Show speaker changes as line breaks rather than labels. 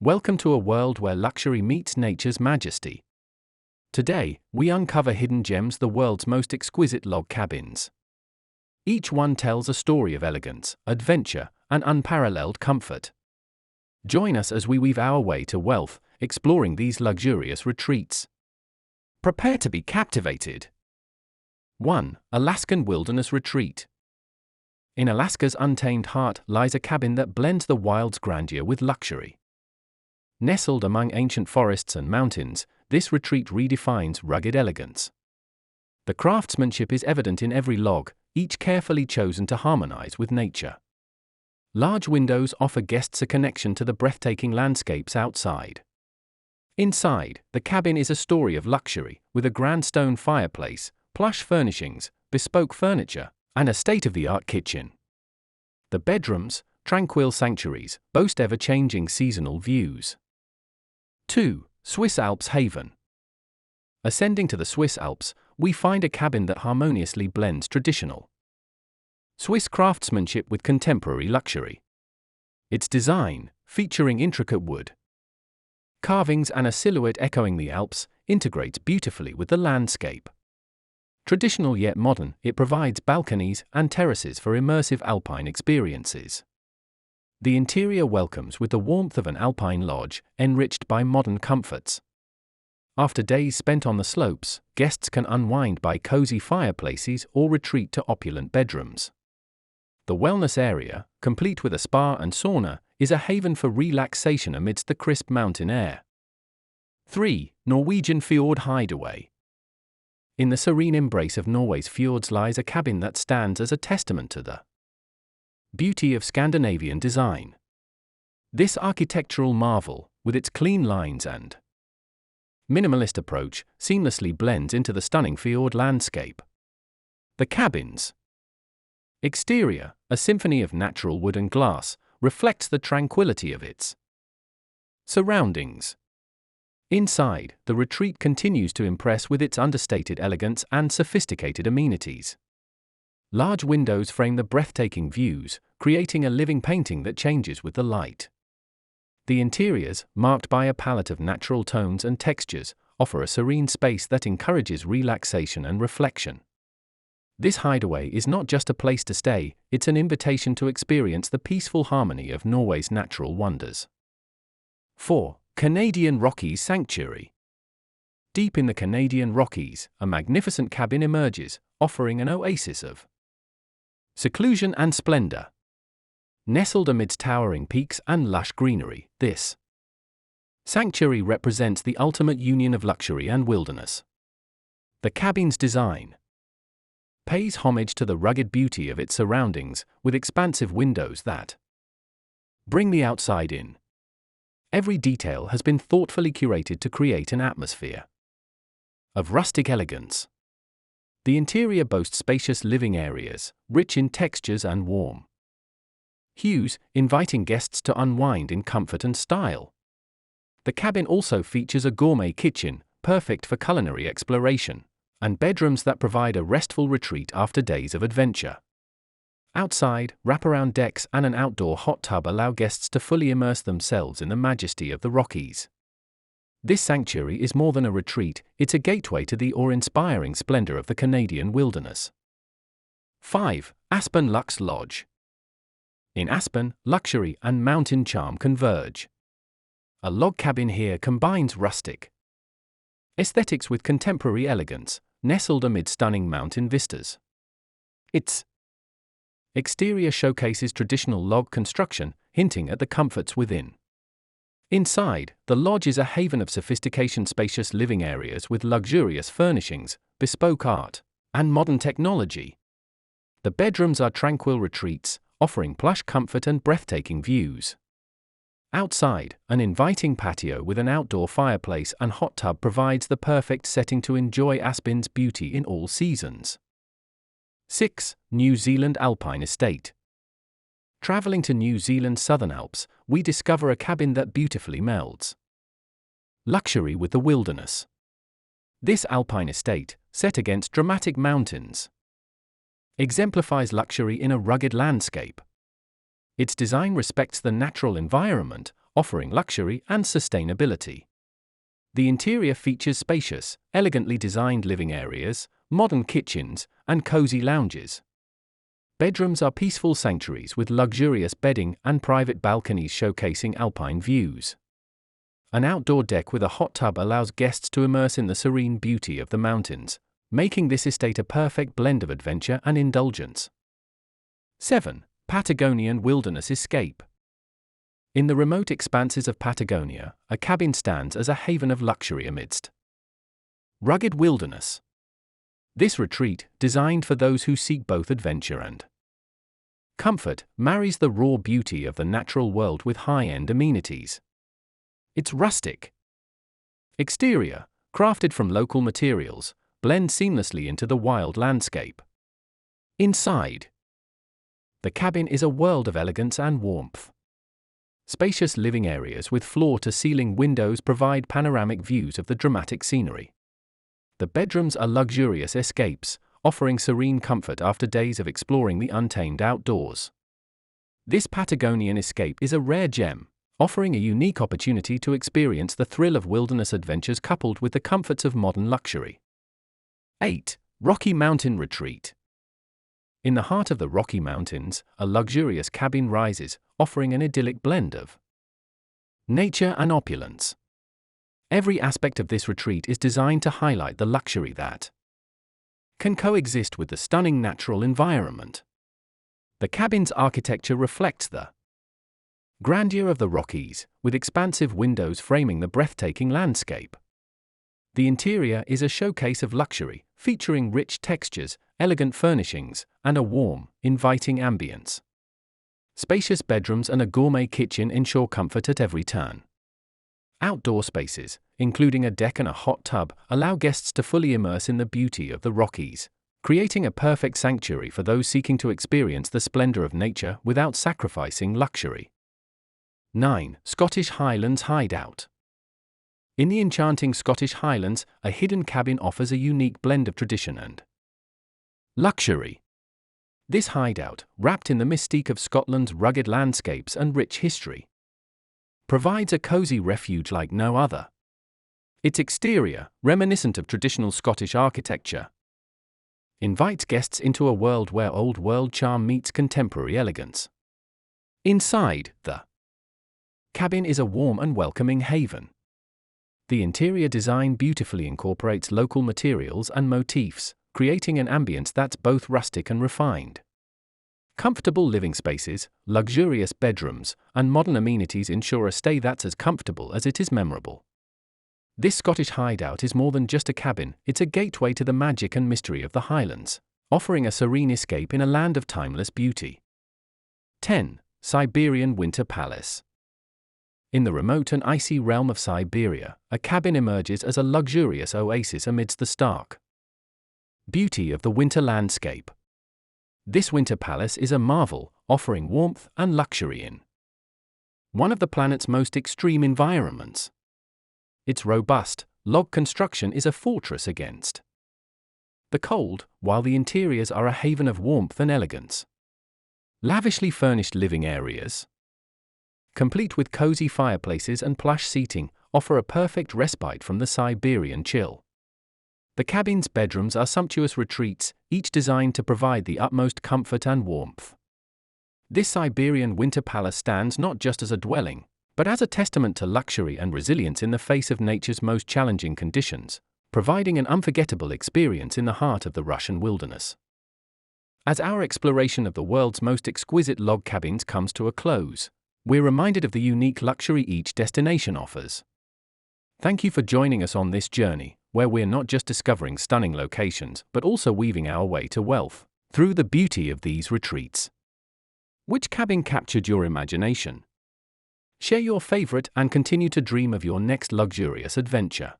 Welcome to a world where luxury meets nature's majesty. Today, we uncover hidden gems, the world's most exquisite log cabins. Each one tells a story of elegance, adventure, and unparalleled comfort. Join us as we weave our way to wealth, exploring these luxurious retreats. Prepare to be captivated. 1. Alaskan Wilderness Retreat. In Alaska's untamed heart lies a cabin that blends the wild's grandeur with luxury. Nestled among ancient forests and mountains, this retreat redefines rugged elegance. The craftsmanship is evident in every log, each carefully chosen to harmonize with nature. Large windows offer guests a connection to the breathtaking landscapes outside. Inside, the cabin is a story of luxury, with a grand stone fireplace, plush furnishings, bespoke furniture, and a state-of-the-art kitchen. The bedrooms, tranquil sanctuaries, boast ever-changing seasonal views. 2. Swiss Alps Haven. Ascending to the Swiss Alps, we find a cabin that harmoniously blends traditional Swiss craftsmanship with contemporary luxury. Its design, featuring intricate wood carvings and a silhouette echoing the Alps, integrates beautifully with the landscape. Traditional yet modern, it provides balconies and terraces for immersive alpine experiences. The interior welcomes with the warmth of an alpine lodge, enriched by modern comforts. After days spent on the slopes, guests can unwind by cozy fireplaces or retreat to opulent bedrooms. The wellness area, complete with a spa and sauna, is a haven for relaxation amidst the crisp mountain air. 3. Norwegian Fjord Hideaway. In the serene embrace of Norway's fjords lies a cabin that stands as a testament to the beauty of Scandinavian design. This architectural marvel, with its clean lines and minimalist approach, seamlessly blends into the stunning fjord landscape. The cabin's exterior, a symphony of natural wood and glass, reflects the tranquility of its surroundings. Inside, the retreat continues to impress with its understated elegance and sophisticated amenities. Large windows frame the breathtaking views, creating a living painting that changes with the light. The interiors, marked by a palette of natural tones and textures, offer a serene space that encourages relaxation and reflection. This hideaway is not just a place to stay, it's an invitation to experience the peaceful harmony of Norway's natural wonders. 4. Canadian Rockies Sanctuary. Deep in the Canadian Rockies, a magnificent cabin emerges, offering an oasis of seclusion and splendor. Nestled amidst towering peaks and lush greenery, this sanctuary represents the ultimate union of luxury and wilderness. The cabin's design pays homage to the rugged beauty of its surroundings, with expansive windows that bring the outside in. Every detail has been thoughtfully curated to create an atmosphere of rustic elegance. The interior boasts spacious living areas, rich in textures and warm hues, inviting guests to unwind in comfort and style. The cabin also features a gourmet kitchen, perfect for culinary exploration, and bedrooms that provide a restful retreat after days of adventure. Outside, wraparound decks and an outdoor hot tub allow guests to fully immerse themselves in the majesty of the Rockies. This sanctuary is more than a retreat, it's a gateway to the awe-inspiring splendor of the Canadian wilderness. 5. Aspen Lux Lodge. In Aspen, luxury and mountain charm converge. A log cabin here combines rustic aesthetics with contemporary elegance, nestled amid stunning mountain vistas. Its exterior showcases traditional log construction, hinting at the comforts within. Inside, the lodge is a haven of sophistication, spacious living areas with luxurious furnishings, bespoke art, and modern technology. The bedrooms are tranquil retreats, offering plush comfort and breathtaking views. Outside, an inviting patio with an outdoor fireplace and hot tub provides the perfect setting to enjoy Aspen's beauty in all seasons. 6. New Zealand Alpine Estate. Traveling to New Zealand's Southern Alps, we discover a cabin that beautifully melds luxury with the wilderness. This alpine estate, set against dramatic mountains, exemplifies luxury in a rugged landscape. Its design respects the natural environment, offering luxury and sustainability. The interior features spacious, elegantly designed living areas, modern kitchens, and cozy lounges. Bedrooms are peaceful sanctuaries with luxurious bedding and private balconies showcasing alpine views. An outdoor deck with a hot tub allows guests to immerse in the serene beauty of the mountains, making this estate a perfect blend of adventure and indulgence. 7. Patagonian Wilderness Escape. In the remote expanses of Patagonia, a cabin stands as a haven of luxury amidst rugged wilderness. This retreat, designed for those who seek both adventure and comfort, marries the raw beauty of the natural world with high-end amenities. Its rustic exterior, crafted from local materials, blends seamlessly into the wild landscape. Inside, the cabin is a world of elegance and warmth. Spacious living areas with floor-to-ceiling windows provide panoramic views of the dramatic scenery. The bedrooms are luxurious escapes, offering serene comfort after days of exploring the untamed outdoors. This Patagonian escape is a rare gem, offering a unique opportunity to experience the thrill of wilderness adventures coupled with the comforts of modern luxury. 8. Rocky Mountain Retreat. In the heart of the Rocky Mountains, a luxurious cabin rises, offering an idyllic blend of nature and opulence. Every aspect of this retreat is designed to highlight the luxury that can coexist with the stunning natural environment. The cabin's architecture reflects the grandeur of the Rockies, with expansive windows framing the breathtaking landscape. The interior is a showcase of luxury, featuring rich textures, elegant furnishings, and a warm, inviting ambience. Spacious bedrooms and a gourmet kitchen ensure comfort at every turn. Outdoor spaces, including a deck and a hot tub, allow guests to fully immerse in the beauty of the Rockies, creating a perfect sanctuary for those seeking to experience the splendor of nature without sacrificing luxury. 9. Scottish Highlands Hideout. In the enchanting Scottish Highlands, a hidden cabin offers a unique blend of tradition and luxury. This hideout, wrapped in the mystique of Scotland's rugged landscapes and rich history, provides a cozy refuge like no other. Its exterior, reminiscent of traditional Scottish architecture, invites guests into a world where old-world charm meets contemporary elegance. Inside, the cabin is a warm and welcoming haven. The interior design beautifully incorporates local materials and motifs, creating an ambience that's both rustic and refined. Comfortable living spaces, luxurious bedrooms, and modern amenities ensure a stay that's as comfortable as it is memorable. This Scottish hideout is more than just a cabin, it's a gateway to the magic and mystery of the Highlands, offering a serene escape in a land of timeless beauty. 10. Siberian Winter Palace. In the remote and icy realm of Siberia, a cabin emerges as a luxurious oasis amidst the stark beauty of the winter landscape. This winter palace is a marvel, offering warmth and luxury in one of the planet's most extreme environments. Its robust, log construction is a fortress against the cold, while the interiors are a haven of warmth and elegance. Lavishly furnished living areas, complete with cozy fireplaces and plush seating, offer a perfect respite from the Siberian chill. The cabin's bedrooms are sumptuous retreats, each designed to provide the utmost comfort and warmth. This Siberian winter palace stands not just as a dwelling, but as a testament to luxury and resilience in the face of nature's most challenging conditions, providing an unforgettable experience in the heart of the Russian wilderness. As our exploration of the world's most exquisite log cabins comes to a close, we're reminded of the unique luxury each destination offers. Thank you for joining us on this journey, where we're not just discovering stunning locations but also weaving our way to wealth through the beauty of these retreats. Which cabin captured your imagination? Share your favorite and continue to dream of your next luxurious adventure.